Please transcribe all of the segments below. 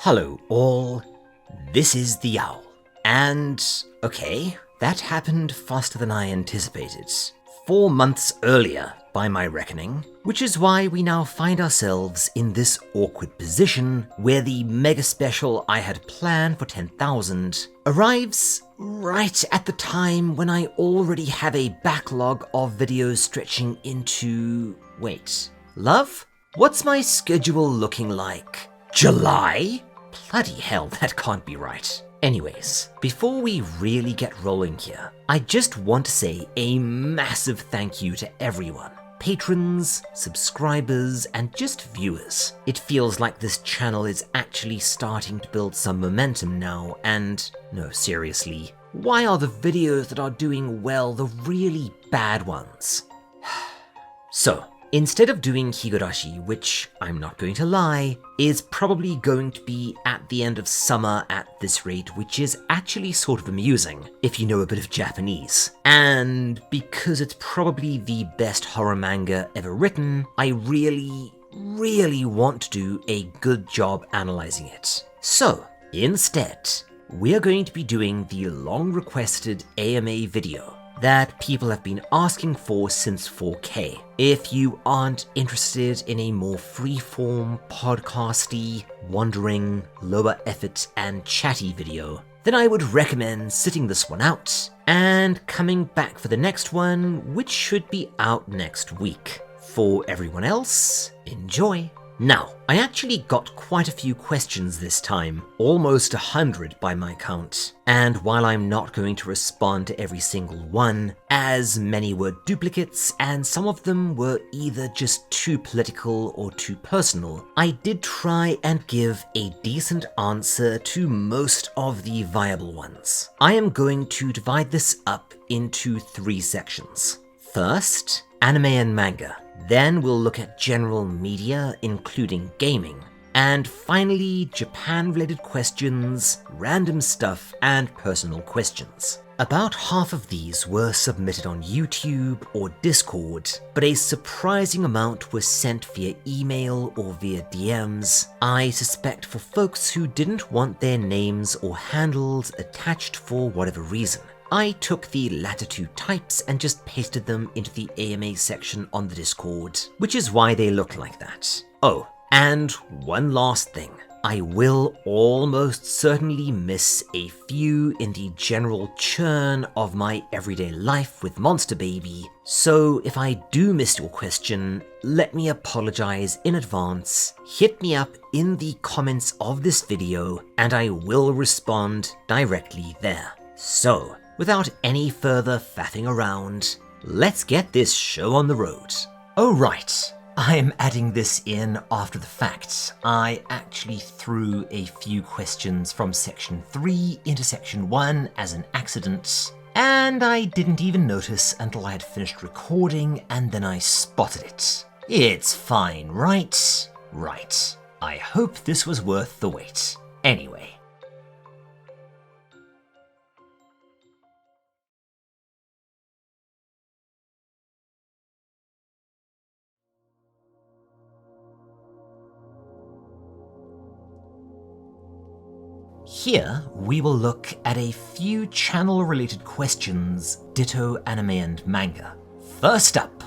Hello all, this is the Owl. And, okay, that happened faster than I anticipated. 4 months earlier, by my reckoning, which is why we now find ourselves in this awkward position where the mega special I had planned for 10,000 arrives right at the time when I already have a backlog of videos stretching into... Wait, love? What's my schedule looking like? July? Bloody hell, that can't be right. Anyways, before we really get rolling here, I just want to say a massive thank you to everyone. Patrons, subscribers, and just viewers. It feels like this channel is actually starting to build some momentum now, and no, seriously, why are the videos that are doing well the really bad ones? So, instead of doing Higurashi, which, I'm not going to lie, is probably going to be at the end of summer at this rate, which is actually sort of amusing, if you know a bit of Japanese. And because it's probably the best horror manga ever written, I really want to do a good job analyzing it. So, instead, we're going to be doing the long-requested AMA video that people have been asking for since 4K. If you aren't interested in a more freeform, podcasty, wandering, lower effort and chatty video, then I would recommend sitting this one out and coming back for the next one, which should be out next week. For everyone else, enjoy. Now, I actually got quite a few questions this time, almost 100 by my count. And while I'm not going to respond to every single one, as many were duplicates and some of them were either just too political or too personal, I did try and give a decent answer to most of the viable ones. I am going to divide this up into 3 sections. First, anime and manga. Then we'll look at general media, including gaming. And finally, Japan-related questions, random stuff, and personal questions. About half of these were submitted on YouTube or Discord, but a surprising amount was sent via email or via DMs, I suspect for folks who didn't want their names or handles attached for whatever reason. I took the latter 2 types and just pasted them into the AMA section on the Discord, which is why they look like that. Oh, and one last thing. I will almost certainly miss a few in the general churn of my everyday life with Monster Baby, so if I do miss your question, let me apologize in advance. Hit me up in the comments of this video and I will respond directly there. So, without any further faffing around, let's get this show on the road. Oh right, I'm adding this in after the fact. I actually threw a few questions from section 3 into section 1 as an accident, and I didn't even notice until I had finished recording and then I spotted it. It's fine, right? Right. I hope this was worth the wait. Anyway. Here, we will look at a few channel-related questions, ditto anime and manga. First up,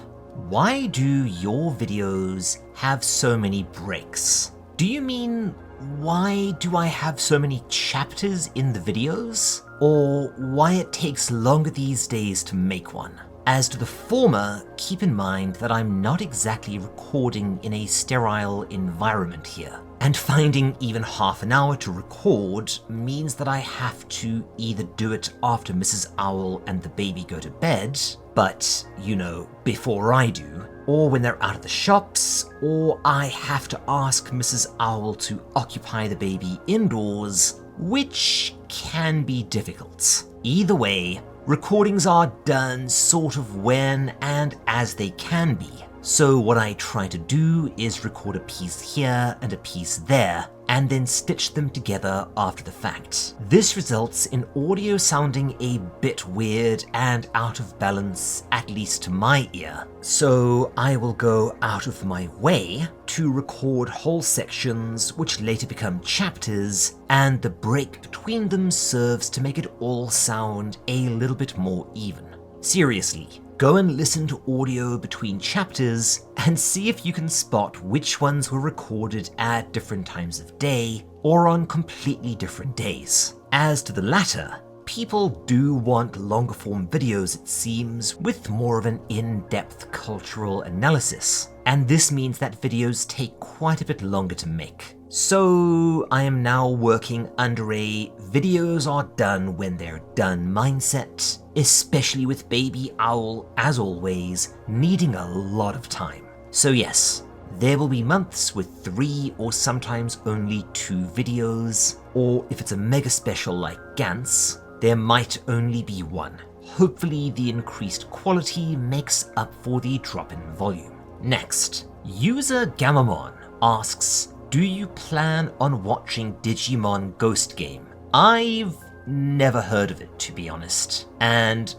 why do your videos have so many breaks? Do you mean, why do I have so many chapters in the videos? Or why it takes longer these days to make one? As to the former, keep in mind that I'm not exactly recording in a sterile environment here. And finding even half an hour to record means that I have to either do it after Mrs. Owl and the baby go to bed, but, you know, before I do, or when they're out of the shops, or I have to ask Mrs. Owl to occupy the baby indoors, which can be difficult. Either way, recordings are done sort of when and as they can be. So what I try to do is record a piece here and a piece there, and then stitch them together after the fact. This results in audio sounding a bit weird and out of balance, at least to my ear. So I will go out of my way to record whole sections which later become chapters, and the break between them serves to make it all sound a little bit more even. Seriously, go and listen to audio between chapters and see if you can spot which ones were recorded at different times of day or on completely different days. As to the latter, people do want longer form videos, it seems, with more of an in-depth cultural analysis, and this means that videos take quite a bit longer to make. So I am now working under a videos are done when they're done mindset, especially with Baby Owl, as always, needing a lot of time. So yes, there will be months with 3 or sometimes only 2 videos, or if it's a mega special like Gantz, there might only be 1. Hopefully the increased quality makes up for the drop in volume. Next, user Gamamon asks, do you plan on watching Digimon Ghost Game? I've never heard of it, to be honest, and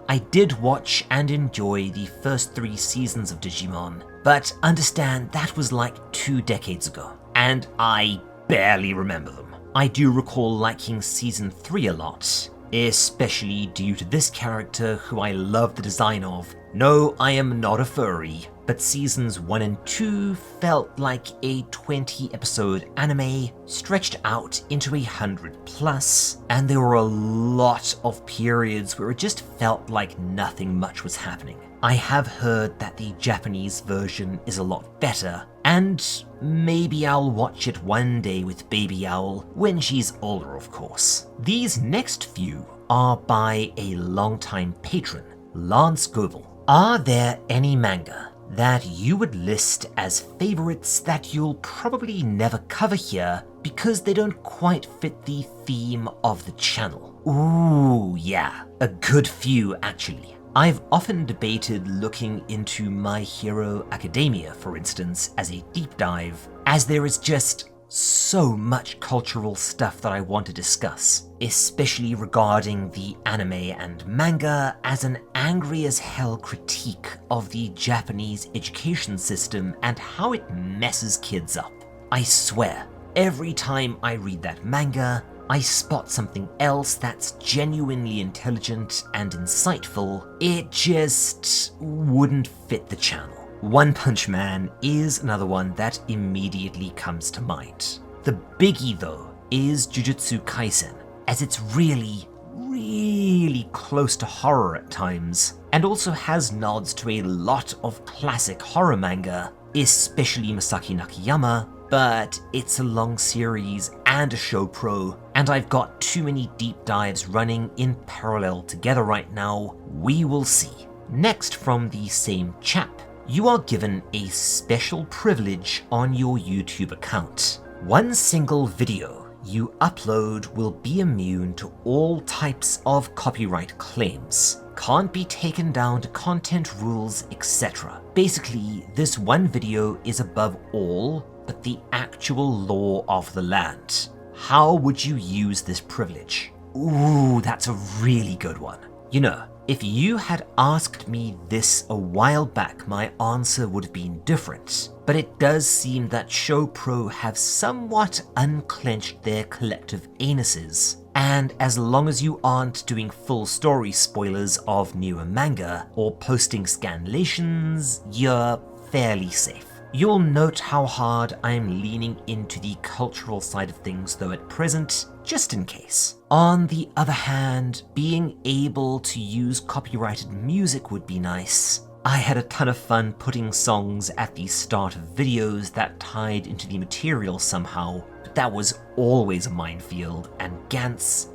I did watch and enjoy the first 3 seasons of Digimon, but understand that was like 2 decades ago, and I barely remember them. I do recall liking season 3 a lot, especially due to this character who I love the design of. No, I am not a furry, but seasons 1 and 2 felt like a 20-episode anime stretched out into 100 plus, and there were a lot of periods where it just felt like nothing much was happening. I have heard that the Japanese version is a lot better, and maybe I'll watch it one day with Baby Owl, when she's older of course. These next few are by a longtime patron, Lance Goebel. Are there any manga that you would list as favorites that you'll probably never cover here because they don't quite fit the theme of the channel? Ooh, yeah, a good few actually. I've often debated looking into My Hero Academia, for instance, as a deep dive, as there is just so much cultural stuff that I want to discuss, especially regarding the anime and manga as an angry as hell critique of the Japanese education system and how it messes kids up. I swear, every time I read that manga, I spot something else that's genuinely intelligent and insightful. It just wouldn't fit the channel. One Punch Man is another one that immediately comes to mind. The biggie though is Jujutsu Kaisen, as it's really close to horror at times, and also has nods to a lot of classic horror manga, especially Masaki Nakayama, but it's a long series and a show pro, and I've got too many deep dives running in parallel together right now. We will see. Next, from the same chap, you are given a special privilege on your YouTube account. One single video you upload will be immune to all types of copyright claims. Can't be taken down to content rules, etc. Basically, this one video is above all but the actual law of the land. How would you use this privilege? Ooh, that's a really good one. You know, if you had asked me this a while back, my answer would have been different, but it does seem that ShowPro have somewhat unclenched their collective anuses, and as long as you aren't doing full story spoilers of newer manga or posting scanlations, you're fairly safe. You'll note how hard I'm leaning into the cultural side of things though at present, just in case. On the other hand, being able to use copyrighted music would be nice. I had a ton of fun putting songs at the start of videos that tied into the material somehow, but that was always a minefield, and Gantz,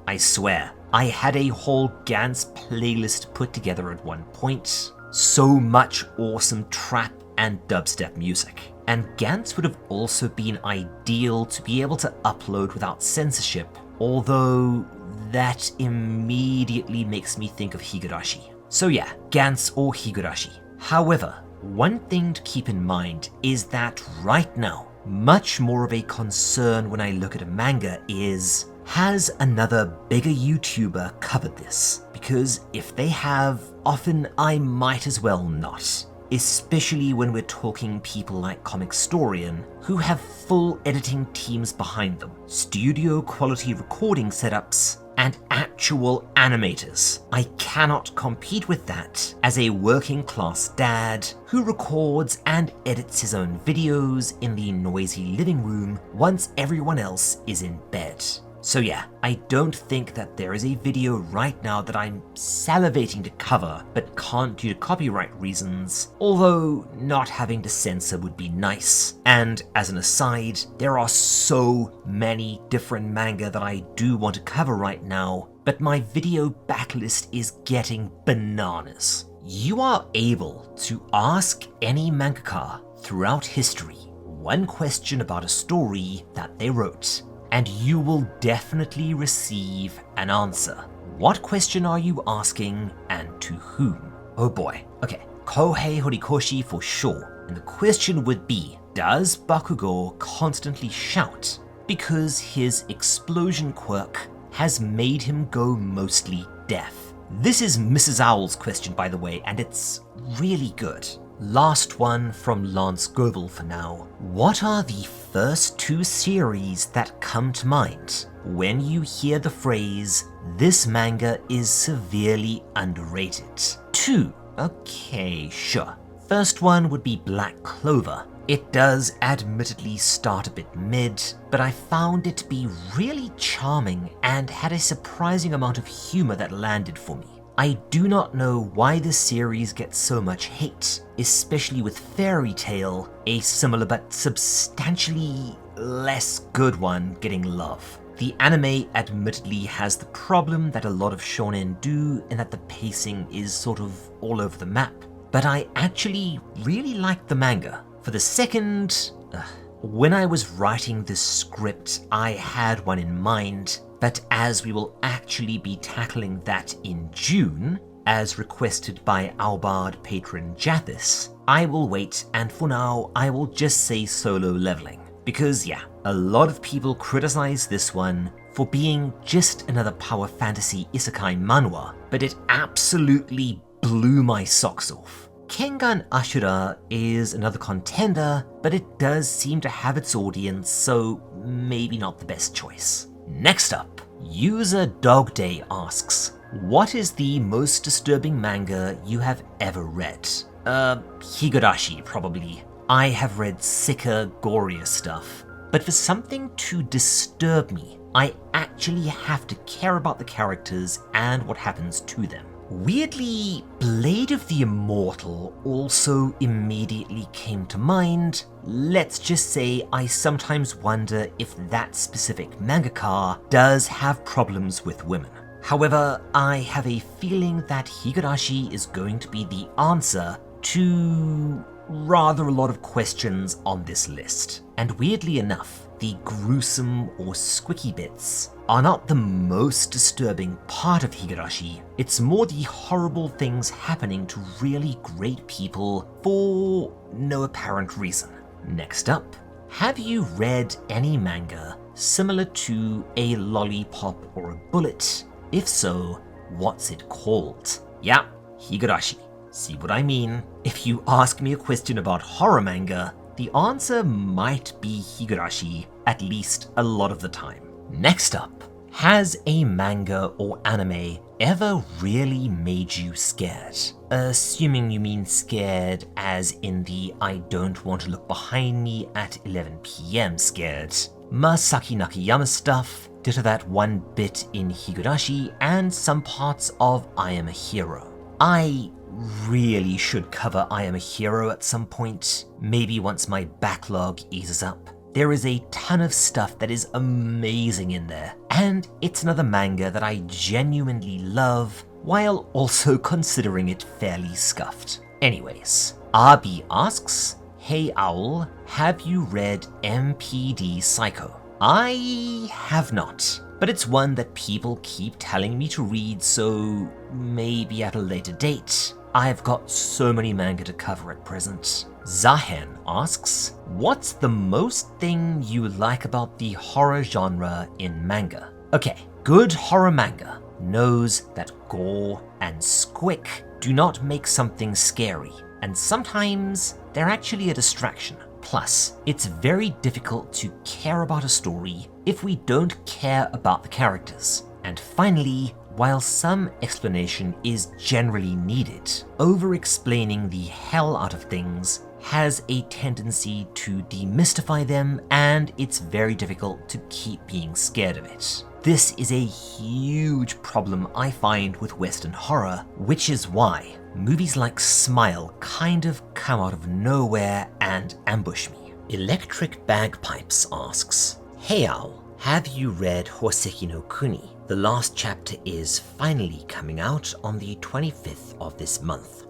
I swear, I had a whole Gantz playlist put together at one point. So much awesome trap and dubstep music. And Gantz would have also been ideal to be able to upload without censorship, although that immediately makes me think of Higurashi. So yeah, Gantz or Higurashi. However, one thing to keep in mind is that right now, Much more of a concern when I look at a manga is, has another bigger YouTuber covered this? Because if they have, often I might as well not. Especially when we're talking people like Comicstorian, who have full editing teams behind them, studio quality recording setups, and actual animators. I cannot compete with that as a working class dad who records and edits his own videos in the noisy living room once everyone else is in bed. So yeah, I don't think that there is a video right now that I'm salivating to cover but can't due to copyright reasons, although not having to censor would be nice. And as an aside, there are so many different manga that I do want to cover right now, but my video backlist is getting bananas. You are able to ask any mangaka throughout history one question about a story that they wrote, and you will definitely receive an answer. What question are you asking, and to whom? Oh boy. Okay, Kohei Horikoshi for sure. And the question would be, does Bakugo constantly shout because his explosion quirk has made him go mostly deaf? This is Mrs. Owl's question, by the way, and it's really good. Last one from Lance Goebel for now. What are the first two series that come to mind when you hear the phrase, "This manga is severely underrated"? Two. Okay, sure. First one would be Black Clover. It does admittedly start a bit mid, but I found it to be really charming and had a surprising amount of humor that landed for me. I do not know why this series gets so much hate, especially with Fairy Tail, a similar but substantially less good one, getting love. The anime admittedly has the problem that a lot of shonen do in that the pacing is sort of all over the map, but I actually really liked the manga. For the second, when I was writing this script, I had one in mind, but as we will actually be tackling that in June, as requested by Albard patron Jathis, I will wait, and for now I will just say Solo Leveling. Because yeah, a lot of people criticize this one for being just another power fantasy isekai manhwa, but it absolutely blew my socks off. Kengan Ashura is another contender, but it does seem to have its audience, so maybe not the best choice. Next up, User Dog Day asks, what is the most disturbing manga you have ever read? Higurashi, probably. I have read sicker, gorier stuff, but for something to disturb me, I actually have to care about the characters and what happens to them. Weirdly, Blade of the Immortal also immediately came to mind. Let's just say I sometimes wonder if that specific mangaka does have problems with women. However, I have a feeling that Higurashi is going to be the answer to rather a lot of questions on this list. And weirdly enough, the gruesome or squicky bits are not the most disturbing part of Higurashi. It's more the horrible things happening to really great people for no apparent reason. Next up, have you read any manga similar to a lollipop or a bullet? If so, what's it called? Yeah, Higurashi. See what I mean? If you ask me a question about horror manga, the answer might be Higurashi, at least a lot of the time. Next up, has a manga or anime ever really made you scared? Assuming you mean scared as in the I don't want to look behind me at 11 PM scared. Masaki Nakayama stuff, ditto that one bit in Higurashi, and some parts of I Am a Hero. I really should cover I Am a Hero at some point, maybe once my backlog eases up. There is a ton of stuff that is amazing in there, and it's another manga that I genuinely love, while also considering it fairly scuffed. Anyways, RB asks, hey Owl, have you read MPD Psycho? I have not, but it's one that people keep telling me to read, so maybe at a later date. I've got so many manga to cover at present. Zahen asks, what's the most thing you like about the horror genre in manga? Okay, good horror manga knows that gore and squick do not make something scary, and sometimes they're actually a distraction. Plus, it's very difficult to care about a story if we don't care about the characters. And finally, while some explanation is generally needed, over-explaining the hell out of things has a tendency to demystify them, and it's very difficult to keep being scared of it. This is a huge problem I find with Western horror, which is why movies like Smile kind of come out of nowhere and ambush me. Electric Bagpipes asks, hey Owl, have you read Hoseki no Kuni? The last chapter is finally coming out on the 25th of this month.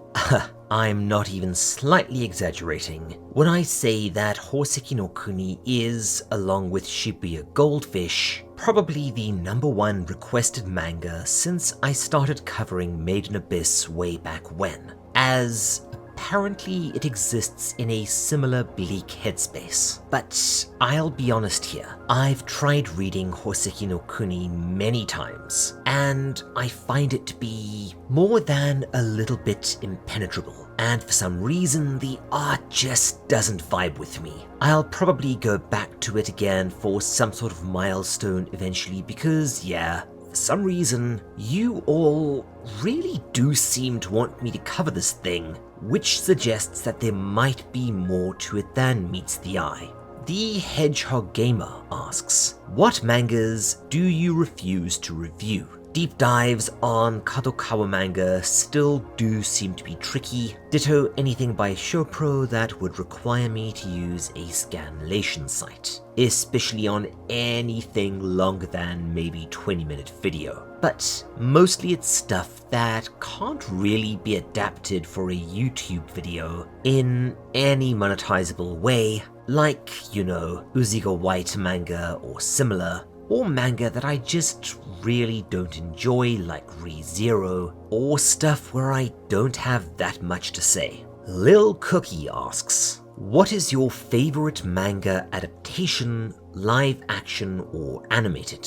I'm not even slightly exaggerating when I say that Hoseki no Kuni is, along with Shibuya Goldfish, probably the #1 requested manga since I started covering Made in Abyss way back when, as apparently it exists in a similar bleak headspace. But I'll be honest here, I've tried reading Hoseki no Kuni many times, and I find it to be more than a little bit impenetrable. And for some reason, the art just doesn't vibe with me. I'll probably go back to it again for some sort of milestone eventually because, yeah, for some reason, you all really do seem to want me to cover this thing, which suggests that there might be more to it than meets the eye. The Hedgehog Gamer asks, what mangas do you refuse to review? Deep dives on Kadokawa manga still do seem to be tricky. Ditto anything by Shopro that would require me to use a scanlation site, especially on anything longer than maybe 20-minute video. But mostly it's stuff that can't really be adapted for a YouTube video in any monetizable way, like, you know, Uziga White manga or similar, or manga that I just really don't enjoy like ReZero, or stuff where I don't have that much to say. Lil Cookie asks, what is your favorite manga adaptation, live action or animated?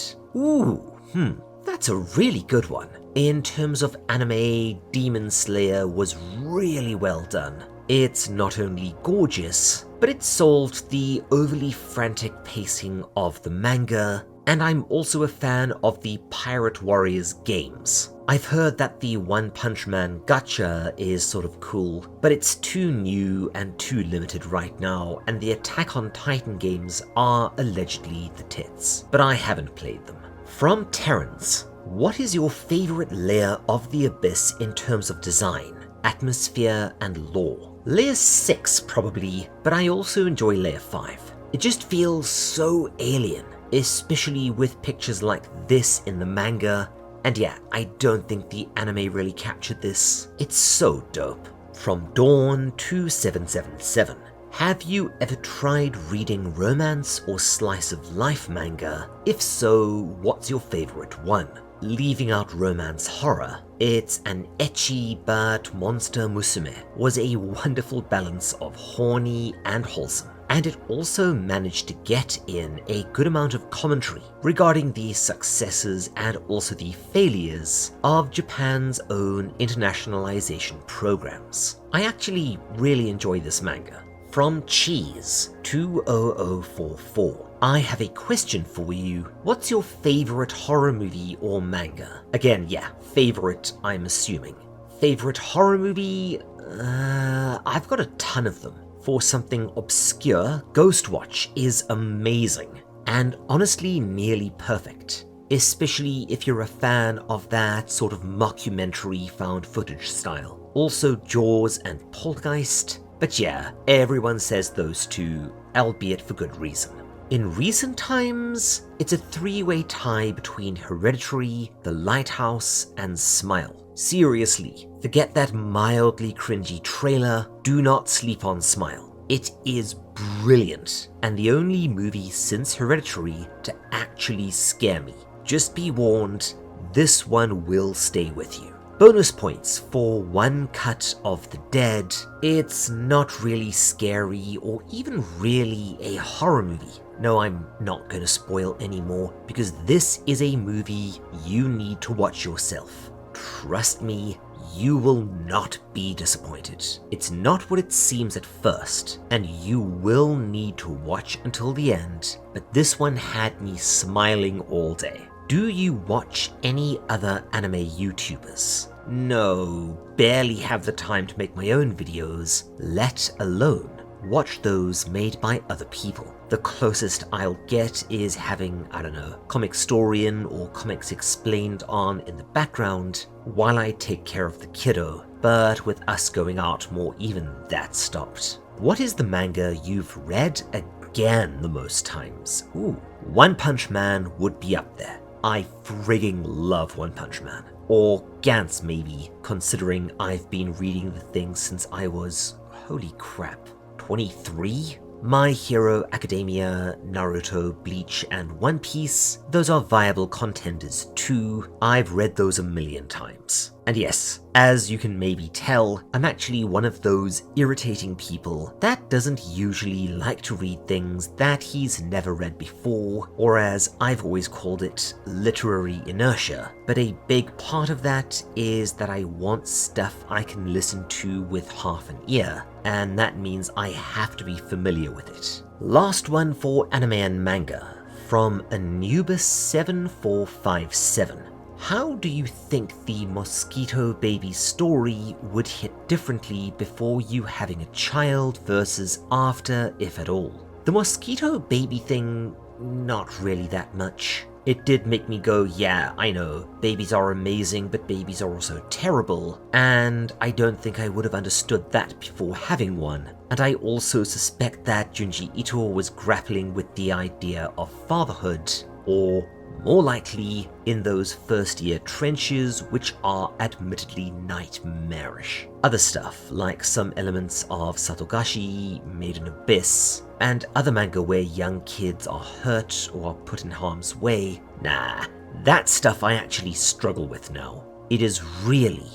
That's a really good one. In terms of anime, Demon Slayer was really well done. It's not only gorgeous, but it solved the overly frantic pacing of the manga, and I'm also a fan of the Pirate Warriors games. I've heard that the One Punch Man gacha is sort of cool, but it's too new and too limited right now, and the Attack on Titan games are allegedly the tits, but I haven't played them. From Terrence, what is your favorite layer of the Abyss in terms of design, atmosphere, and lore? Layer 6 probably, but I also enjoy Layer 5. It just feels so alien, especially with pictures like this in the manga, and yeah, I don't think the anime really captured this. It's so dope. From Dawn 2777, have you ever tried reading romance or slice of life manga? If so, what's your favorite one? Leaving out romance horror, it's an ecchi but Monster Musume was a wonderful balance of horny and wholesome, and it also managed to get in a good amount of commentary regarding the successes and also the failures of Japan's own internationalization programs. I actually really enjoy this manga. From Cheese 20044, I have a question for you. What's your favorite horror movie or manga? Again, yeah, favorite, I'm assuming. Favorite horror movie? I've got a ton of them. For something obscure, Ghostwatch is amazing, and honestly nearly perfect, especially if you're a fan of that sort of mockumentary found footage style. Also Jaws and Poltergeist, but yeah, everyone says those two, albeit for good reason. In recent times, it's a three-way tie between Hereditary, The Lighthouse, and Smile. Seriously, forget that mildly cringy trailer, do not sleep on Smile. It is brilliant, and the only movie since Hereditary to actually scare me. Just be warned, this one will stay with you. Bonus points for One Cut of the Dead. It's not really scary or even really a horror movie. No, I'm not going to spoil anymore because this is a movie you need to watch yourself. Trust me, you will not be disappointed. It's not what it seems at first, and you will need to watch until the end, but this one had me smiling all day. Do you watch any other anime YouTubers? No, barely have the time to make my own videos, let alone watch those made by other people. The closest I'll get is having, I don't know, Comicstorian or Comics Explained on in the background while I take care of the kiddo, but with us going out more, even that stopped. What is the manga you've read again the most times? Ooh, One Punch Man would be up there. I frigging love One Punch Man. Or Gantz maybe, considering I've been reading the thing since I was, holy crap, 23? My Hero Academia, Naruto, Bleach, and One Piece, those are viable contenders too. I've read those a million times. And yes, as you can maybe tell, I'm actually one of those irritating people that doesn't usually like to read things that he's never read before, or as I've always called it, literary inertia. But a big part of that is that I want stuff I can listen to with half an ear, and that means I have to be familiar with it. Last one for anime and manga, from Anubis7457. How do you think the mosquito baby story would hit differently before you having a child versus after, if at all? The mosquito baby thing, not really that much. It did make me go, yeah, I know, babies are amazing, but babies are also terrible, and I don't think I would have understood that before having one. And I also suspect that Junji Ito was grappling with the idea of fatherhood, or more likely in those first-year trenches, which are admittedly nightmarish. Other stuff, like some elements of Satogashi, Made in Abyss, and other manga where young kids are hurt or are put in harm's way, nah, that stuff I actually struggle with now. It is really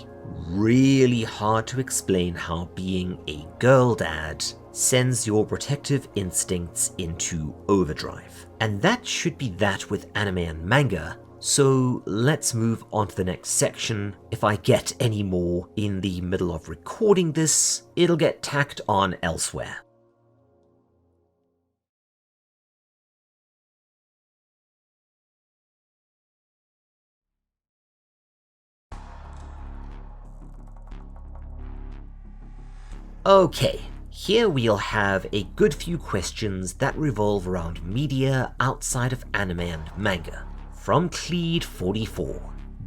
hard to explain how being a girl dad sends your protective instincts into overdrive. And that should be that with anime and manga, so let's move on to the next section. If I get any more in the middle of recording this, it'll get tacked on elsewhere. Okay, here we'll have a good few questions that revolve around media outside of anime and manga. From Cleed44,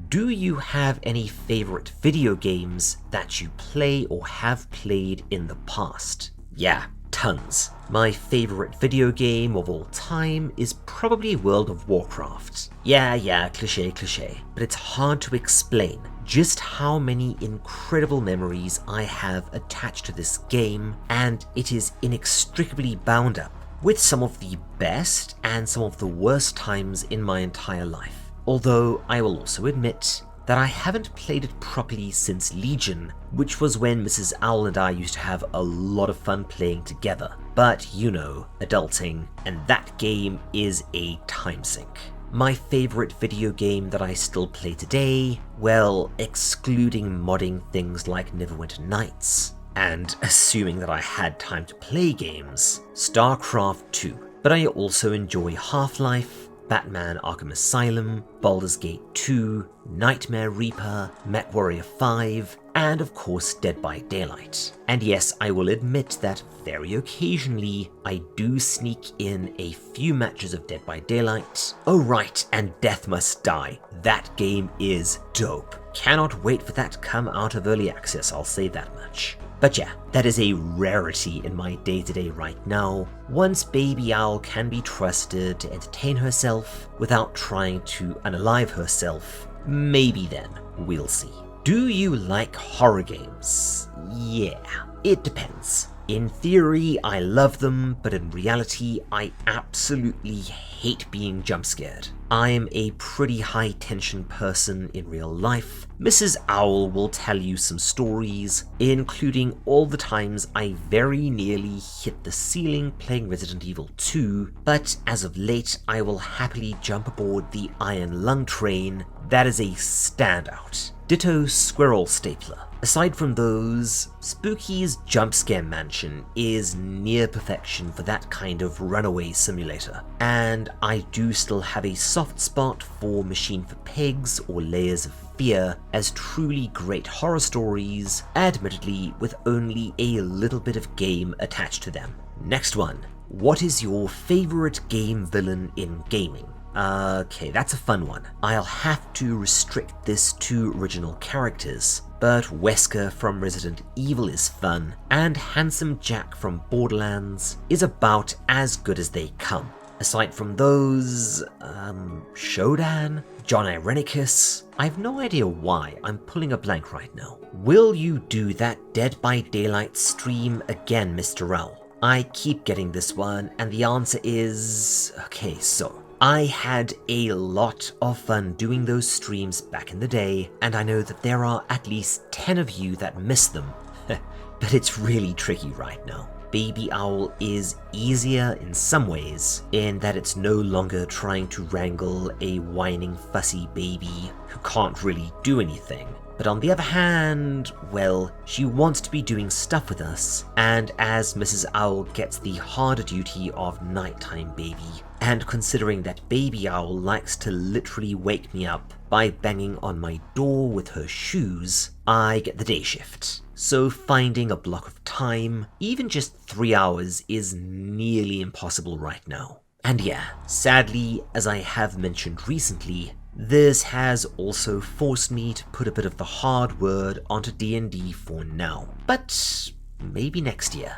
do you have any favorite video games that you play or have played in the past? Yeah, tons. My favorite video game of all time is probably World of Warcraft. Yeah, cliché, but it's hard to explain just how many incredible memories I have attached to this game, and it is inextricably bound up with some of the best and some of the worst times in my entire life. Although I will also admit that I haven't played it properly since Legion, which was when Mrs. Owl and I used to have a lot of fun playing together. But you know, adulting, and that game is a time sink. My favorite video game that I still play today, well, excluding modding things like Neverwinter Nights, and assuming that I had time to play games, StarCraft 2. But I also enjoy Half-Life, Batman Arkham Asylum, Baldur's Gate 2, Nightmare Reaper, MechWarrior 5, and of course Dead by Daylight. And yes, I will admit that very occasionally I do sneak in a few matches of Dead by Daylight. Oh right, and Death Must Die. That game is dope. Cannot wait for that to come out of early access, I'll say that much. But yeah, that is a rarity in my day-to-day right now. Once Baby Owl can be trusted to entertain herself without trying to unalive herself, maybe then, we'll see. Do you like horror games? Yeah, it depends. In theory, I love them, but in reality, I absolutely hate being jump scared. I am a pretty high tension person in real life. Mrs. Owl will tell you some stories, including all the times I very nearly hit the ceiling playing Resident Evil 2, but as of late, I will happily jump aboard the Iron Lung train. That is a standout. Ditto Squirrel Stapler. Aside from those, Spooky's Jump Scare Mansion is near perfection for that kind of runaway simulator, and I do still have a soft spot for Machine for Pigs or Layers of Fear as truly great horror stories, admittedly with only a little bit of game attached to them. Next one. What is your favorite game villain in gaming? Okay, that's a fun one. I'll have to restrict this to original characters, but Wesker from Resident Evil is fun, and Handsome Jack from Borderlands is about as good as they come. Aside from those, Shodan? John Irenicus? I have no idea why I'm pulling a blank right now. Will you do that Dead by Daylight stream again, Mr. Owl? I keep getting this one, and the answer is... okay, so... I had a lot of fun doing those streams back in the day, and I know that there are at least 10 of you that miss them, but it's really tricky right now. Baby Owl is easier in some ways, in that it's no longer trying to wrangle a whining fussy baby who can't really do anything. But on the other hand, well, she wants to be doing stuff with us, and as Mrs. Owl gets the harder duty of nighttime baby, and considering that Baby Owl likes to literally wake me up by banging on my door with her shoes, I get the day shift. So finding a block of time, even just 3 hours, is nearly impossible right now. And yeah, sadly, as I have mentioned recently, this has also forced me to put a bit of the hard word onto D&D for now. But maybe next year.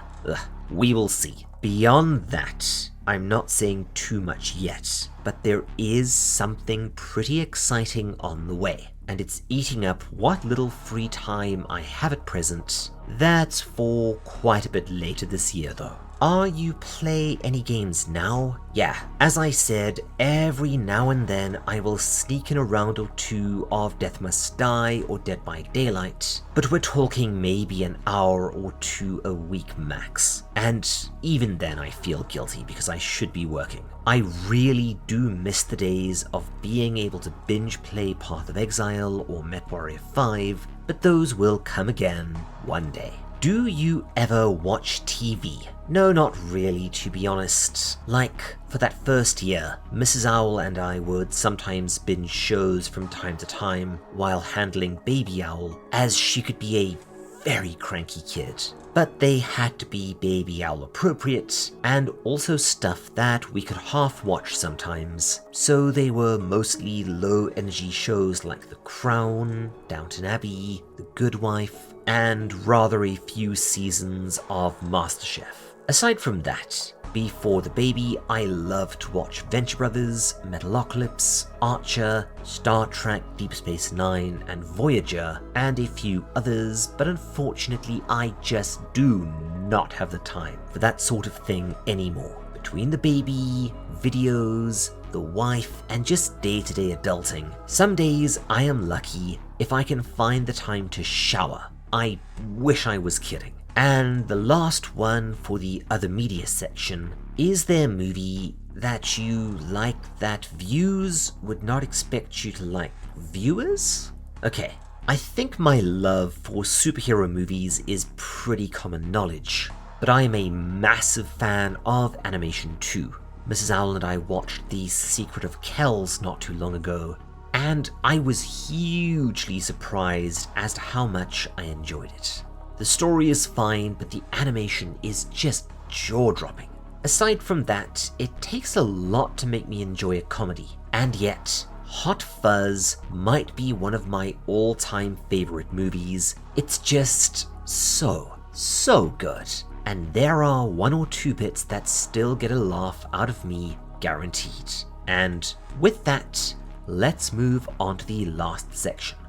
We will see. Beyond that, I'm not saying too much yet, but there is something pretty exciting on the way, and it's eating up what little free time I have at present. That's for quite a bit later this year though. Are you play any games now? Yeah, as I said, every now and then I will sneak in a round or two of Death Must Die or Dead by Daylight, but we're talking maybe an hour or two a week max. And even then I feel guilty because I should be working. I really do miss the days of being able to binge play Path of Exile or MechWarrior 5, but those will come again one day. Do you ever watch TV? No, not really, to be honest. Like, for that first year, Mrs. Owl and I would sometimes binge shows from time to time while handling Baby Owl, as she could be a very cranky kid. But they had to be Baby Owl appropriate, and also stuff that we could half watch sometimes. So they were mostly low energy shows like The Crown, Downton Abbey, The Good Wife, and rather a few seasons of MasterChef. Aside from that, before the baby, I loved to watch Venture Brothers, Metalocalypse, Archer, Star Trek Deep Space Nine, and Voyager, and a few others, but unfortunately I just do not have the time for that sort of thing anymore. Between the baby, videos, the wife, and just day-to-day adulting, some days I am lucky if I can find the time to shower. I wish I was kidding. And the last one for the other media section, is there a movie that you like that viewers would not expect you to like viewers? Okay, I think my love for superhero movies is pretty common knowledge, but I am a massive fan of animation too. Mrs. Owl and I watched The Secret of Kells not too long ago, and I was hugely surprised as to how much I enjoyed it. The story is fine, but the animation is just jaw-dropping. Aside from that, it takes a lot to make me enjoy a comedy, and yet, Hot Fuzz might be one of my all-time favorite movies. It's just so good. And there are 1 or 2 bits that still get a laugh out of me, guaranteed. And with that, let's move on to the last section.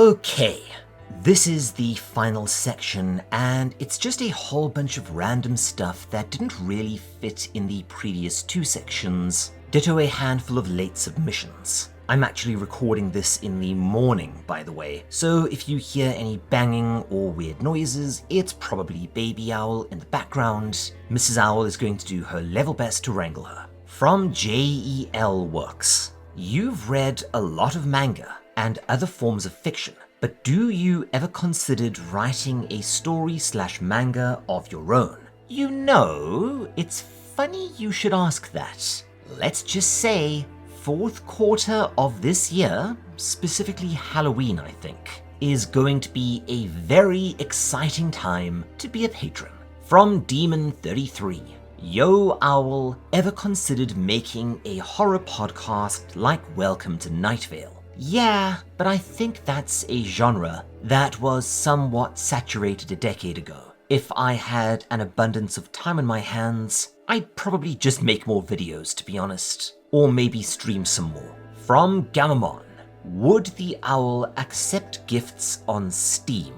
Okay, this is the final section, and it's just a whole bunch of random stuff that didn't really fit in the previous 2 sections, ditto a handful of late submissions. I'm actually recording this in the morning, by the way, so if you hear any banging or weird noises, it's probably Baby Owl in the background. Mrs. Owl is going to do her level best to wrangle her. From JEL Works. You've read a lot of manga and other forms of fiction, but do you ever considered writing a story/manga of your own? You know, it's funny you should ask that. Let's just say, 4th quarter of this year, specifically Halloween I think, is going to be a very exciting time to be a patron. From Demon33. Yo Owl, ever considered making a horror podcast like Welcome to Night Vale? Yeah, but I think that's a genre that was somewhat saturated a decade ago. If I had an abundance of time on my hands, I'd probably just make more videos, to be honest. Or maybe stream some more. From Gamamon. Would the Owl accept gifts on Steam?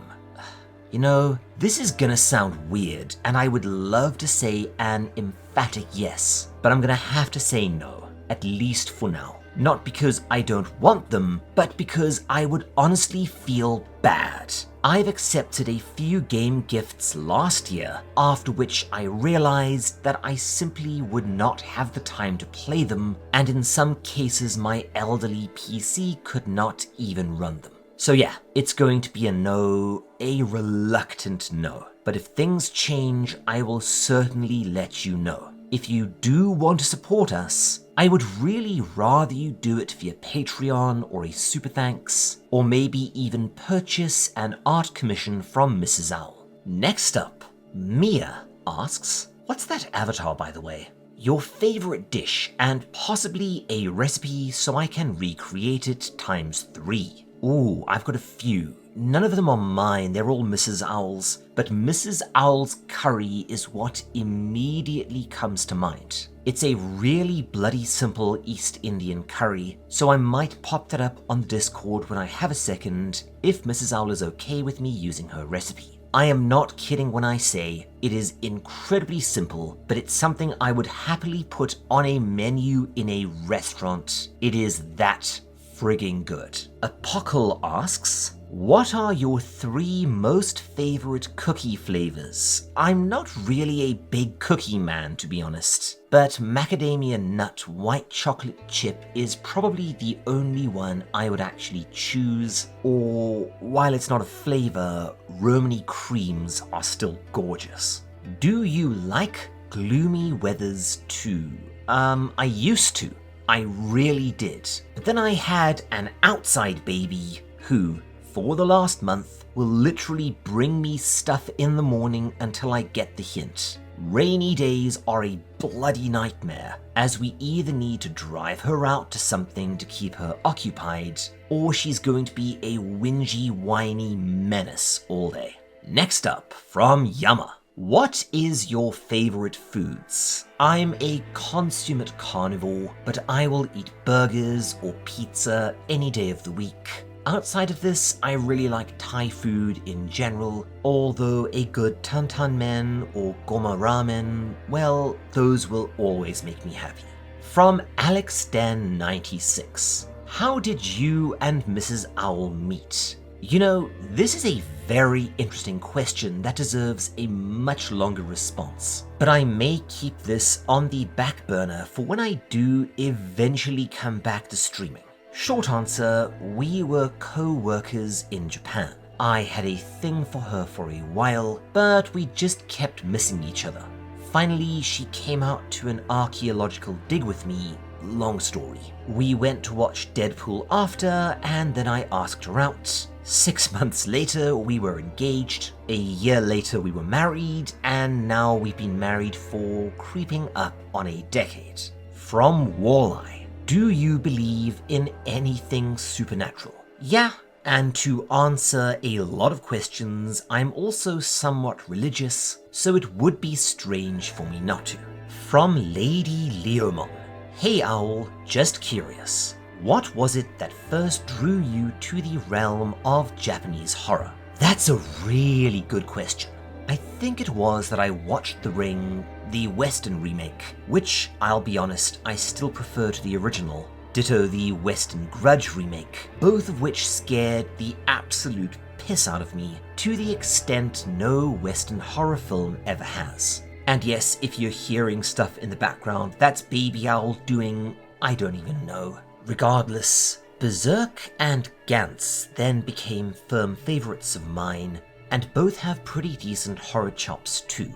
You know, this is gonna sound weird, and I would love to say an emphatic yes, but I'm gonna have to say no, at least for now. Not because I don't want them, but because I would honestly feel bad. I've accepted a few game gifts last year, after which I realized that I simply would not have the time to play them, and in some cases my elderly PC could not even run them. So yeah, it's going to be a no, a reluctant no. But if things change, I will certainly let you know. If you do want to support us, I would really rather you do it via Patreon or a super thanks, or maybe even purchase an art commission from Mrs. Owl. Next up, Mia asks, what's that avatar by the way? Your favorite dish and possibly a recipe so I can recreate it ×3. Ooh, I've got a few. None of them are mine, they're all Mrs. Owl's, but Mrs. Owl's curry is what immediately comes to mind. It's a really bloody simple East Indian curry, so I might pop that up on Discord when I have a second, if Mrs. Owl is okay with me using her recipe. I am not kidding when I say it is incredibly simple, but it's something I would happily put on a menu in a restaurant. It is that frigging good. Apocal asks, what are your 3 most favorite cookie flavors? I'm not really a big cookie man, to be honest, but macadamia nut white chocolate chip is probably the only one I would actually choose, or while it's not a flavor, Romany creams are still gorgeous. Do you like gloomy weathers too? I used to. I really did. But then I had an outside baby who, for the last month, will literally bring me stuff in the morning until I get the hint. Rainy days are a bloody nightmare, as we either need to drive her out to something to keep her occupied, or she's going to be a whingy, whiny menace all day. Next up, from Yama. What is your favorite foods? I'm a consummate carnivore, but I will eat burgers or pizza any day of the week. Outside of this, I really like Thai food in general, although a good tantan men or goma ramen, well, those will always make me happy. From AlexDan96. How did you and Mrs. Owl meet? You know, this is a very interesting question that deserves a much longer response, but I may keep this on the back burner for when I do eventually come back to streaming. Short answer, we were co-workers in Japan. I had a thing for her for a while, but we just kept missing each other. Finally, she came out to an archaeological dig with me. Long story. We went to watch Deadpool after, and then I asked her out. 6 months later, we were engaged. A year later, we were married, and now we've been married for creeping up on a decade. From Walleye. Do you believe in anything supernatural? Yeah, and to answer a lot of questions, I'm also somewhat religious, so it would be strange for me not to. From Lady Leomon. Hey Owl, just curious. What was it that first drew you to the realm of Japanese horror? That's a really good question. I think it was that I watched The Ring, the Western remake, which, I'll be honest, I still prefer to the original. Ditto the Western Grudge remake, both of which scared the absolute piss out of me to the extent no Western horror film ever has. And yes, if you're hearing stuff in the background, that's Baby Owl doing I don't even know. Regardless, Berserk and Gantz then became firm favorites of mine, and both have pretty decent horror chops too.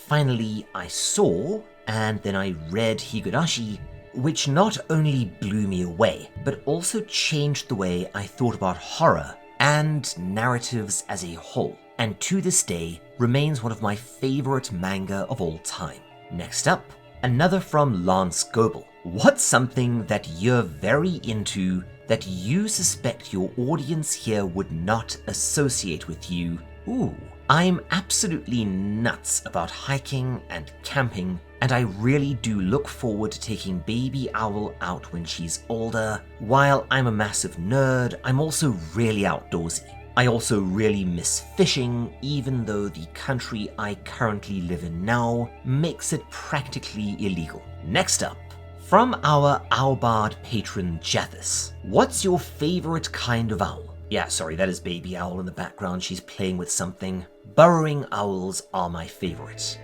Finally, I saw, and then I read Higurashi, which not only blew me away, but also changed the way I thought about horror and narratives as a whole, and to this day remains one of my favorite manga of all time. Next up, another from Lance Goebel. What's something that you're very into that you suspect your audience here would not associate with you? Ooh, I'm absolutely nuts about hiking and camping, and I really do look forward to taking Baby Owl out when she's older. While I'm a massive nerd, I'm also really outdoorsy. I also really miss fishing, even though the country I currently live in now makes it practically illegal. Next up, from our Owlbard patron Jathis. What's your favorite kind of owl? Yeah, sorry, that is Baby Owl in the background. She's playing with something. Burrowing owls are my favorite.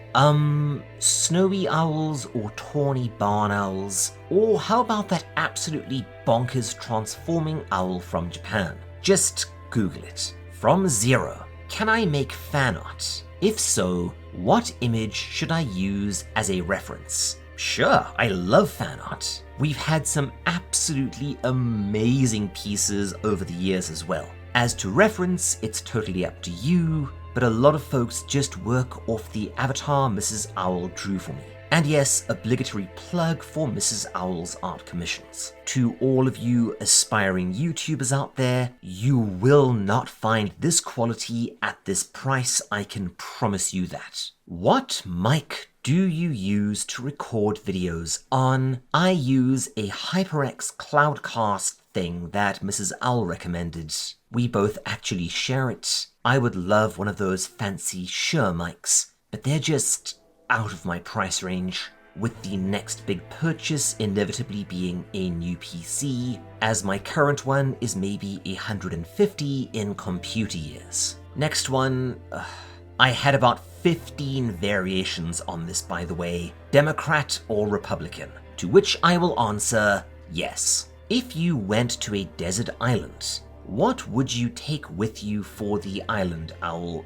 Snowy owls or tawny barn owls? Or how about that absolutely bonkers transforming owl from Japan? Just Google it. From Zero, can I make fan art? If so, what image should I use as a reference? Sure, I love fan art. We've had some absolutely amazing pieces over the years as well. As to reference, it's totally up to you, but a lot of folks just work off the avatar Mrs. Owl drew for me. And yes, obligatory plug for Mrs. Owl's art commissions. To all of you aspiring YouTubers out there, you will not find this quality at this price, I can promise you that. What mic do you use to record videos on? I use a HyperX Cloudcast thing that Mrs. Owl recommended. We both actually share it. I would love one of those fancy Shure mics, but they're just out of my price range, with the next big purchase inevitably being a new PC, as my current one is maybe 150 in computer years. Next one, I had about 15 variations on this, by the way, Democrat or Republican, to which I will answer yes. If you went to a desert island, what would you take with you for the island, Owl?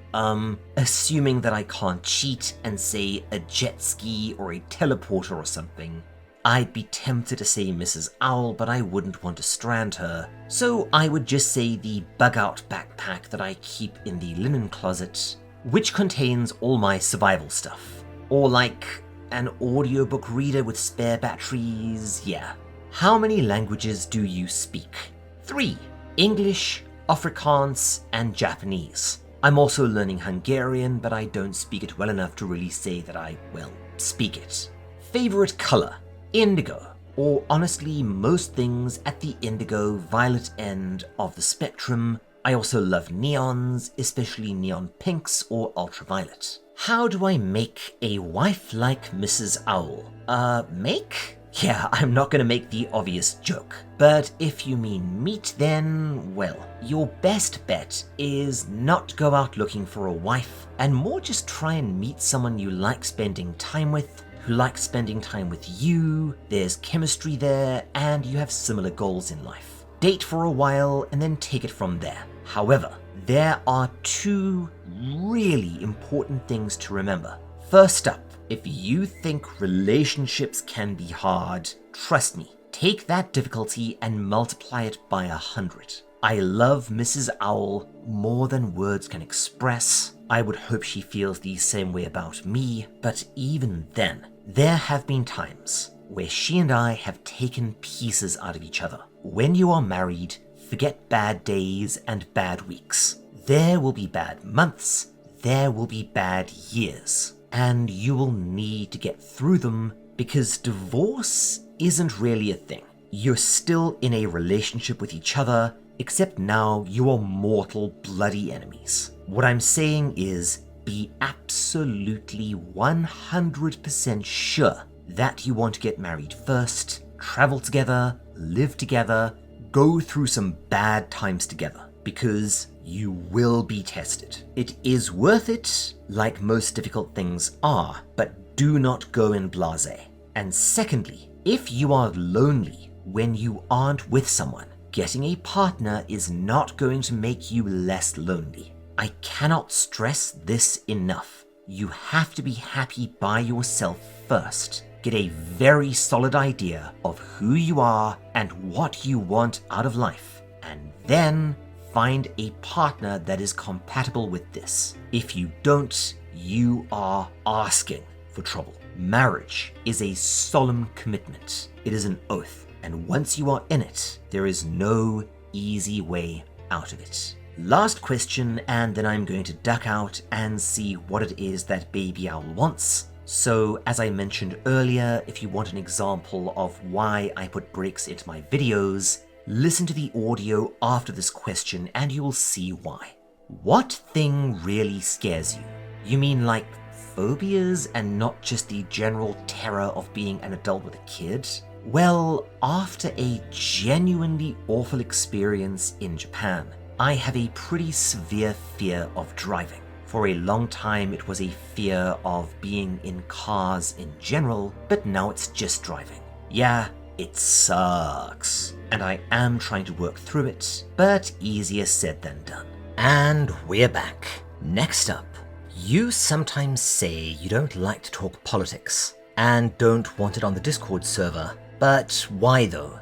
Assuming that I can't cheat and say a jet ski or a teleporter or something. I'd be tempted to say Mrs. Owl, but I wouldn't want to strand her, so I would just say the bug-out backpack that I keep in the linen closet, which contains all my survival stuff. Or like an audiobook reader with spare batteries, yeah. How many languages do you speak? 3. English, Afrikaans, and Japanese. I'm also learning Hungarian, but I don't speak it well enough to really say that I, well, speak it. Favorite color? Indigo. Or honestly, most things at the indigo-violet end of the spectrum. I also love neons, especially neon pinks or ultraviolet. How do I make a wife like Mrs. Owl? Make? Yeah, I'm not gonna make the obvious joke. But if you mean meet, then, well, your best bet is not go out looking for a wife, and more just try and meet someone you like spending time with, who likes spending time with you, there's chemistry there, and you have similar goals in life. Date for a while, and then take it from there. However, there are 2 really important things to remember. First up, if you think relationships can be hard, trust me, take that difficulty and multiply it by 100. I love Mrs. Owl more than words can express. I would hope she feels the same way about me, but even then, there have been times where she and I have taken pieces out of each other. When you are married, forget bad days and bad weeks. There will be bad months, there will be bad years. And you will need to get through them, because divorce isn't really a thing. you're still in a relationship with each other, except now you are mortal bloody enemies. What I'm saying is, be absolutely 100% sure that you want to get married first, travel together, live together, go through some bad times together, because you will be tested. It is worth it, like most difficult things are, but do not go in blasé. And secondly, if you are lonely when you aren't with someone, getting a partner is not going to make you less lonely. I cannot stress this enough. You have to be happy by yourself first. Get a very solid idea of who you are and what you want out of life, and then find a partner that is compatible with this. If you don't, you are asking for trouble. Marriage is a solemn commitment. It is an oath, and once you are in it, there is no easy way out of it. Last question, and then I'm going to duck out and see what it is that Baby Owl wants. So, as I mentioned earlier, if you want an example of why I put breaks into my videos, listen to the audio after this question and you will see why. What thing really scares you? You mean like phobias and not just the general terror of being an adult with a kid? Well, after a genuinely awful experience in Japan, I have a pretty severe fear of driving. For a long time, it was a fear of being in cars in general, but now it's just driving. Yeah, it sucks. And I am trying to work through it, but easier said than done. And we're back. Next up, you sometimes say you don't like to talk politics, and don't want it on the Discord server. But why though?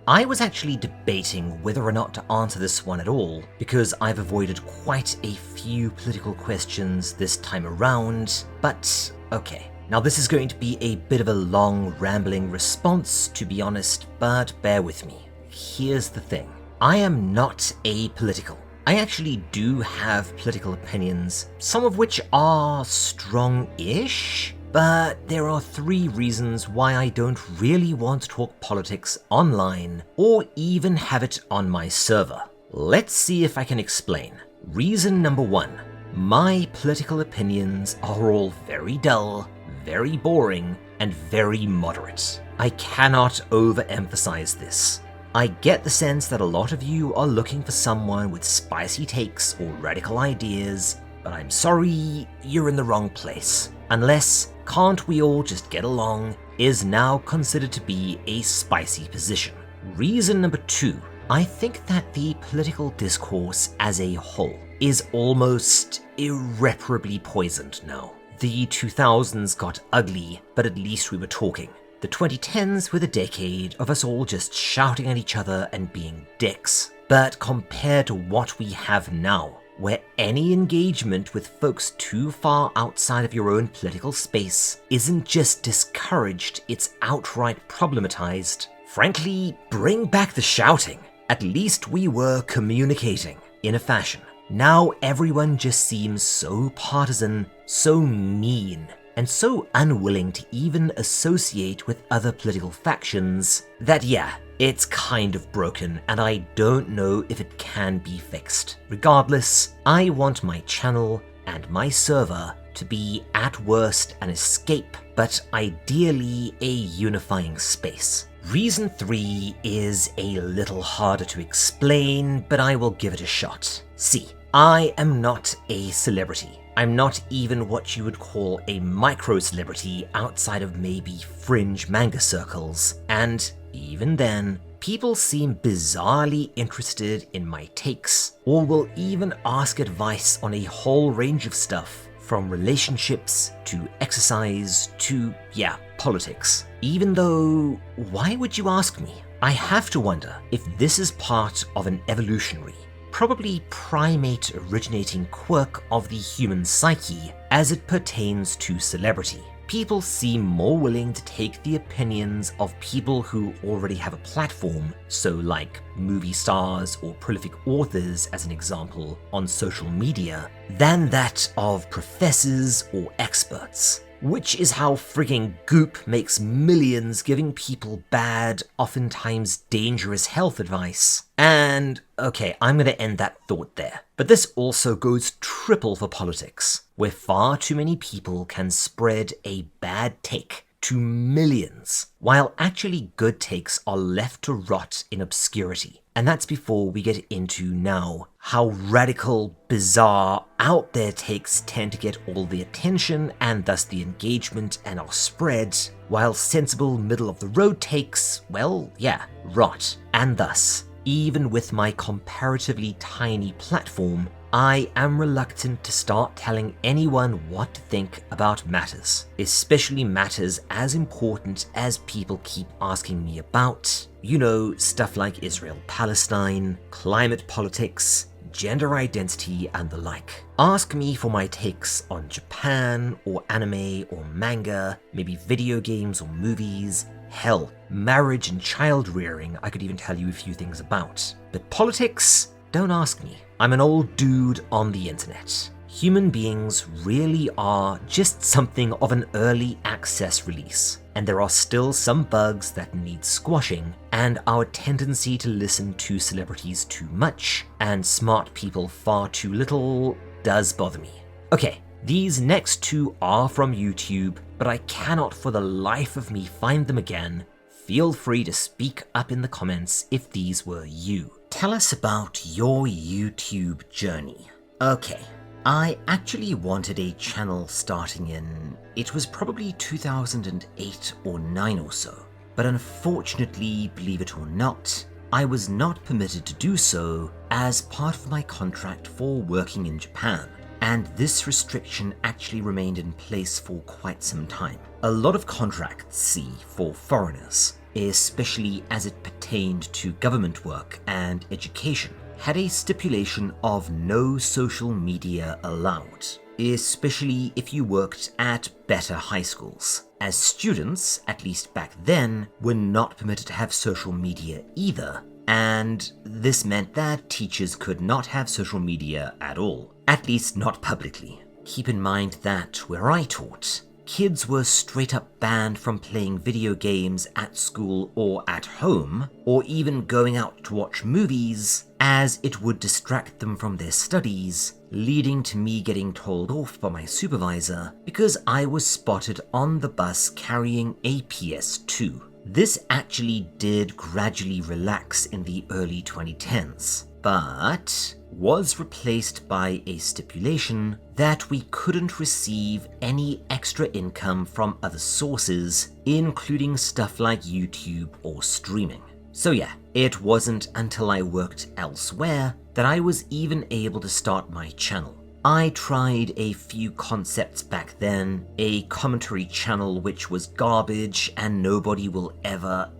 I was actually debating whether or not to answer this one at all, because I've avoided quite a few political questions this time around, but okay. Now this is going to be a bit of a long, rambling response, to be honest, but bear with me. Here's the thing. I am not apolitical. I actually do have political opinions, some of which are strong-ish, but there are 3 reasons why I don't really want to talk politics online or even have it on my server. Let's see if I can explain. Reason number 1. My political opinions are all very dull, very boring, and very moderate. I cannot overemphasize this. I get the sense that a lot of you are looking for someone with spicy takes or radical ideas, but I'm sorry, you're in the wrong place. Unless "can't we all just get along" is now considered to be a spicy position. Reason number 2. I think that the political discourse as a whole is almost irreparably poisoned now. The 2000s got ugly, but at least we were talking. The 2010s were the decade of us all just shouting at each other and being dicks. But compared to what we have now, where any engagement with folks too far outside of your own political space isn't just discouraged, it's outright problematized. Frankly, bring back the shouting. At least we were communicating in a fashion. Now everyone just seems so partisan, so mean, and so unwilling to even associate with other political factions that yeah, it's kind of broken, and I don't know if it can be fixed. Regardless, I want my channel and my server to be at worst an escape, but ideally a unifying space. Reason 3 is a little harder to explain, but I will give it a shot. See, I am not a celebrity. I'm not even what you would call a micro-celebrity outside of maybe fringe manga circles, and even then, people seem bizarrely interested in my takes, or will even ask advice on a whole range of stuff, from relationships to exercise to, yeah, politics. Even though, why would you ask me? I have to wonder if this is part of an evolutionary, probably primate originating quirk of the human psyche as it pertains to celebrity. People seem more willing to take the opinions of people who already have a platform, so like movie stars or prolific authors as an example on social media, than that of professors or experts. which is how frigging Goop makes millions giving people bad, oftentimes dangerous health advice. And, okay, I'm gonna end that thought there. But this also goes triple for politics, where far too many people can spread a bad take to millions, while actually good takes are left to rot in obscurity. And that's before we get into now how radical, bizarre, out there takes tend to get all the attention and thus the engagement and are spread, while sensible middle of the road takes, well, yeah, rot. And thus, even with my comparatively tiny platform, I am reluctant to start telling anyone what to think about matters, especially matters as important as people keep asking me about. You know, stuff like Israel-Palestine, climate politics, gender identity, and the like. Ask me for my takes on Japan, or anime, or manga, maybe video games or movies. Hell, marriage and child rearing I could even tell you a few things about. But politics? Don't ask me. I'm an old dude on the internet. Human beings really are just something of an early access release, and there are still some bugs that need squashing, and our tendency to listen to celebrities too much and smart people far too little does bother me. Okay, these next two are from YouTube, but I cannot for the life of me find them again. Feel free to speak up in the comments if these were you. Tell us about your YouTube journey. Okay, I actually wanted a channel starting in, it was probably 2008 or 9 or so, but unfortunately, believe it or not, I was not permitted to do so as part of my contract for working in Japan, and this restriction actually remained in place for quite some time. A lot of contracts, see, for foreigners, especially as it pertained to government work and education, had a stipulation of no social media allowed, especially if you worked at better high schools, as students, at least back then, were not permitted to have social media either, and this meant that teachers could not have social media at all, at least not publicly. Keep in mind that where I taught, kids were straight up banned from playing video games at school or at home, or even going out to watch movies, as it would distract them from their studies, leading to me getting told off by my supervisor because I was spotted on the bus carrying a PS2. This actually did gradually relax in the early 2010s, but was replaced by a stipulation that we couldn't receive any extra income from other sources, including stuff like YouTube or streaming. So yeah, it wasn't until I worked elsewhere that I was even able to start my channel. I tried a few concepts back then, a commentary channel which was garbage and nobody will ever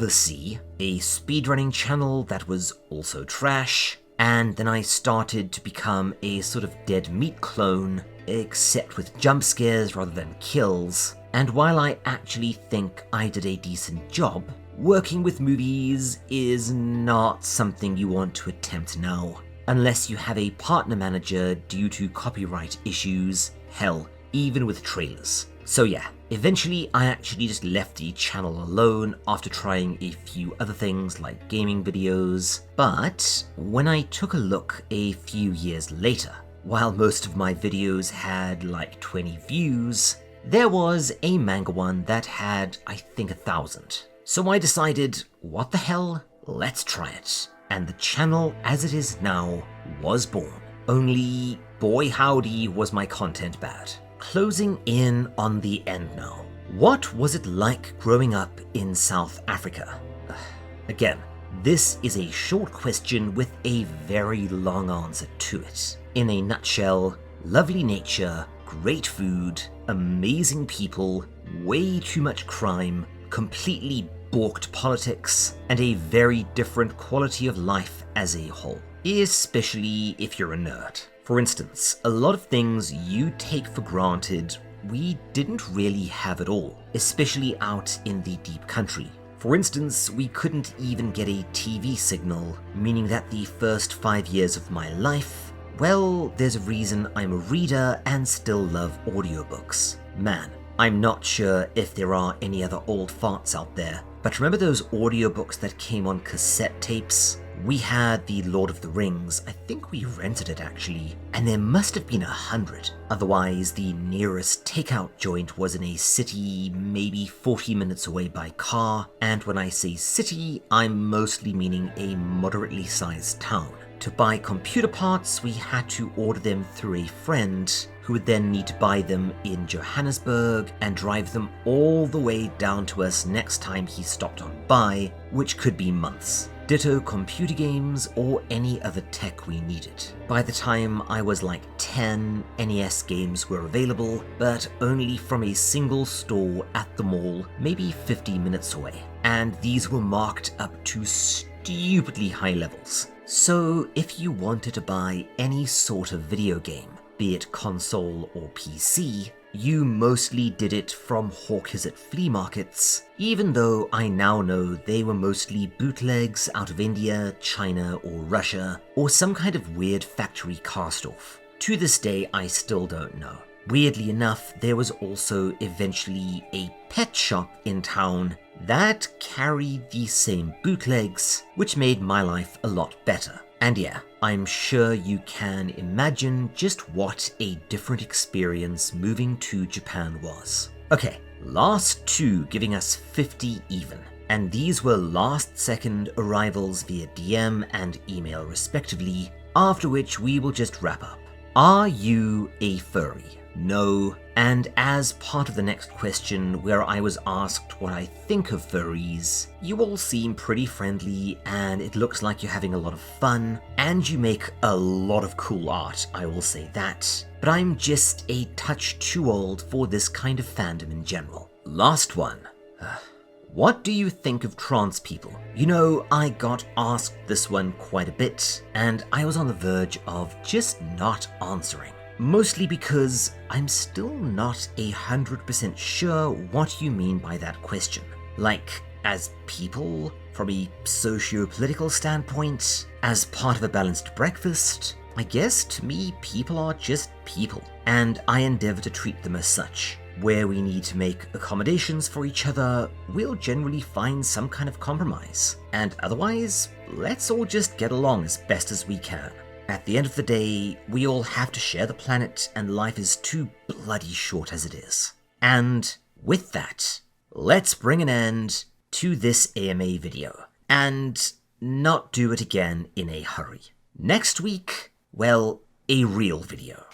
see, a speedrunning channel that was also trash, and then I started to become a sort of dead meat clone, except with jump scares rather than kills. And while I actually think I did a decent job, working with movies is not something you want to attempt now, unless you have a partner manager due to copyright issues, hell, even with trailers. So yeah, eventually I actually just left the channel alone after trying a few other things like gaming videos, but when I took a look a few years later, while most of my videos had like 20 views, there was a manga one that had, I think, 1,000. So I decided, what the hell, let's try it. And the channel as it is now was born. Only, boy howdy was my content bad. Closing in on the end now. What was it like growing up in South Africa? Again, this is a short question with a very long answer to it. In a nutshell, lovely nature, great food, amazing people, way too much crime, completely balked politics, and a very different quality of life as a whole, especially if you're a nerd. For instance, a lot of things you take for granted, we didn't really have at all, especially out in the deep country. For instance, we couldn't even get a TV signal, meaning that the first 5 years of my life, well, there's a reason I'm a reader and still love audiobooks. Man, I'm not sure if there are any other old farts out there, but remember those audiobooks that came on cassette tapes? We had the Lord of the Rings. I think we rented it actually, and there must have been 100. Otherwise, the nearest takeout joint was in a city maybe 40 minutes away by car, and when I say city, I'm mostly meaning a moderately sized town. To buy computer parts, we had to order them through a friend who would then need to buy them in Johannesburg and drive them all the way down to us next time he stopped on by, which could be months. Ditto computer games or any other tech we needed. By the time I was like 10, NES games were available, but only from a single store at the mall, maybe 50 minutes away. And these were marked up to stupidly high levels. So if you wanted to buy any sort of video game, be it console or PC, you mostly did it from hawkers at flea markets, even though I now know they were mostly bootlegs out of India, China or Russia, or some kind of weird factory cast-off. To this day, I still don't know. Weirdly enough, there was also eventually a pet shop in town that carried the same bootlegs, which made my life a lot better. And yeah, I'm sure you can imagine just what a different experience moving to Japan was. Okay, last two giving us 50 even, and these were last second arrivals via DM and email respectively, after which we will just wrap up. Are you a furry? No. And as part of the next question, where I was asked what I think of furries, you all seem pretty friendly and it looks like you're having a lot of fun, and you make a lot of cool art, I will say that. But I'm just a touch too old for this kind of fandom in general. Last one. What do you think of trans people? You know, I got asked this one quite a bit, and I was on the verge of just not answering. Mostly because I'm still not 100% sure what you mean by that question. Like, as people, from a socio-political standpoint, as part of a balanced breakfast, I guess to me people are just people, and I endeavor to treat them as such. Where we need to make accommodations for each other, we'll generally find some kind of compromise. And otherwise, let's all just get along as best as we can. At the end of the day, we all have to share the planet, and life is too bloody short as it is. And with that, let's bring an end to this AMA video, and not do it again in a hurry. Next week, well, a real video.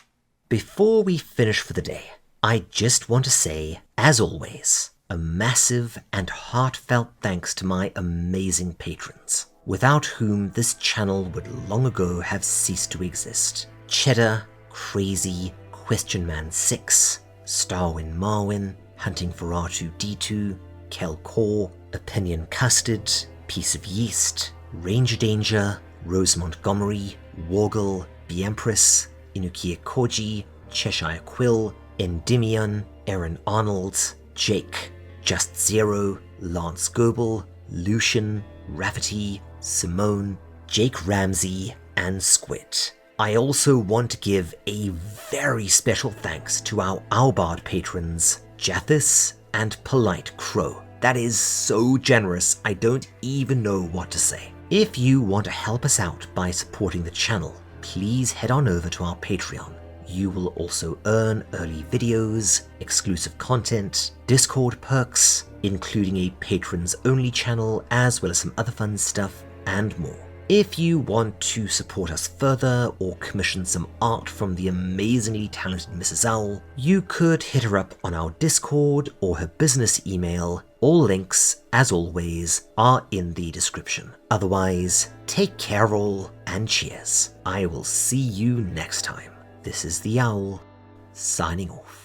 Before we finish for the day, I just want to say, as always, a massive and heartfelt thanks to my amazing patrons, without whom this channel would long ago have ceased to exist. Cheddar, Crazy, Question Man 6, Starwin Marwin, Hunting for R2D2, Kel Core, Opinion Custard, Piece of Yeast, Ranger Danger, Rose Montgomery, Wargle, The Empress, Inukia Koji, Cheshire Quill, Endymion, Aaron Arnold, Jake, Just Zero, Lance Goebel, Lucian, Rafferty, Simone, Jake Ramsey, and Squid. I also want to give a very special thanks to our Owlbard patrons, Jathis and Polite Crow. That is so generous, I don't even know what to say. If you want to help us out by supporting the channel, please head on over to our Patreon. You will also earn early videos, exclusive content, Discord perks, including a patrons-only channel, as well as some other fun stuff, and more. If you want to support us further or commission some art from the amazingly talented Mrs. Owl, you could hit her up on our Discord or her business email. All links, as always, are in the description. Otherwise, take care all, and cheers. I will see you next time. This is the Owl, signing off.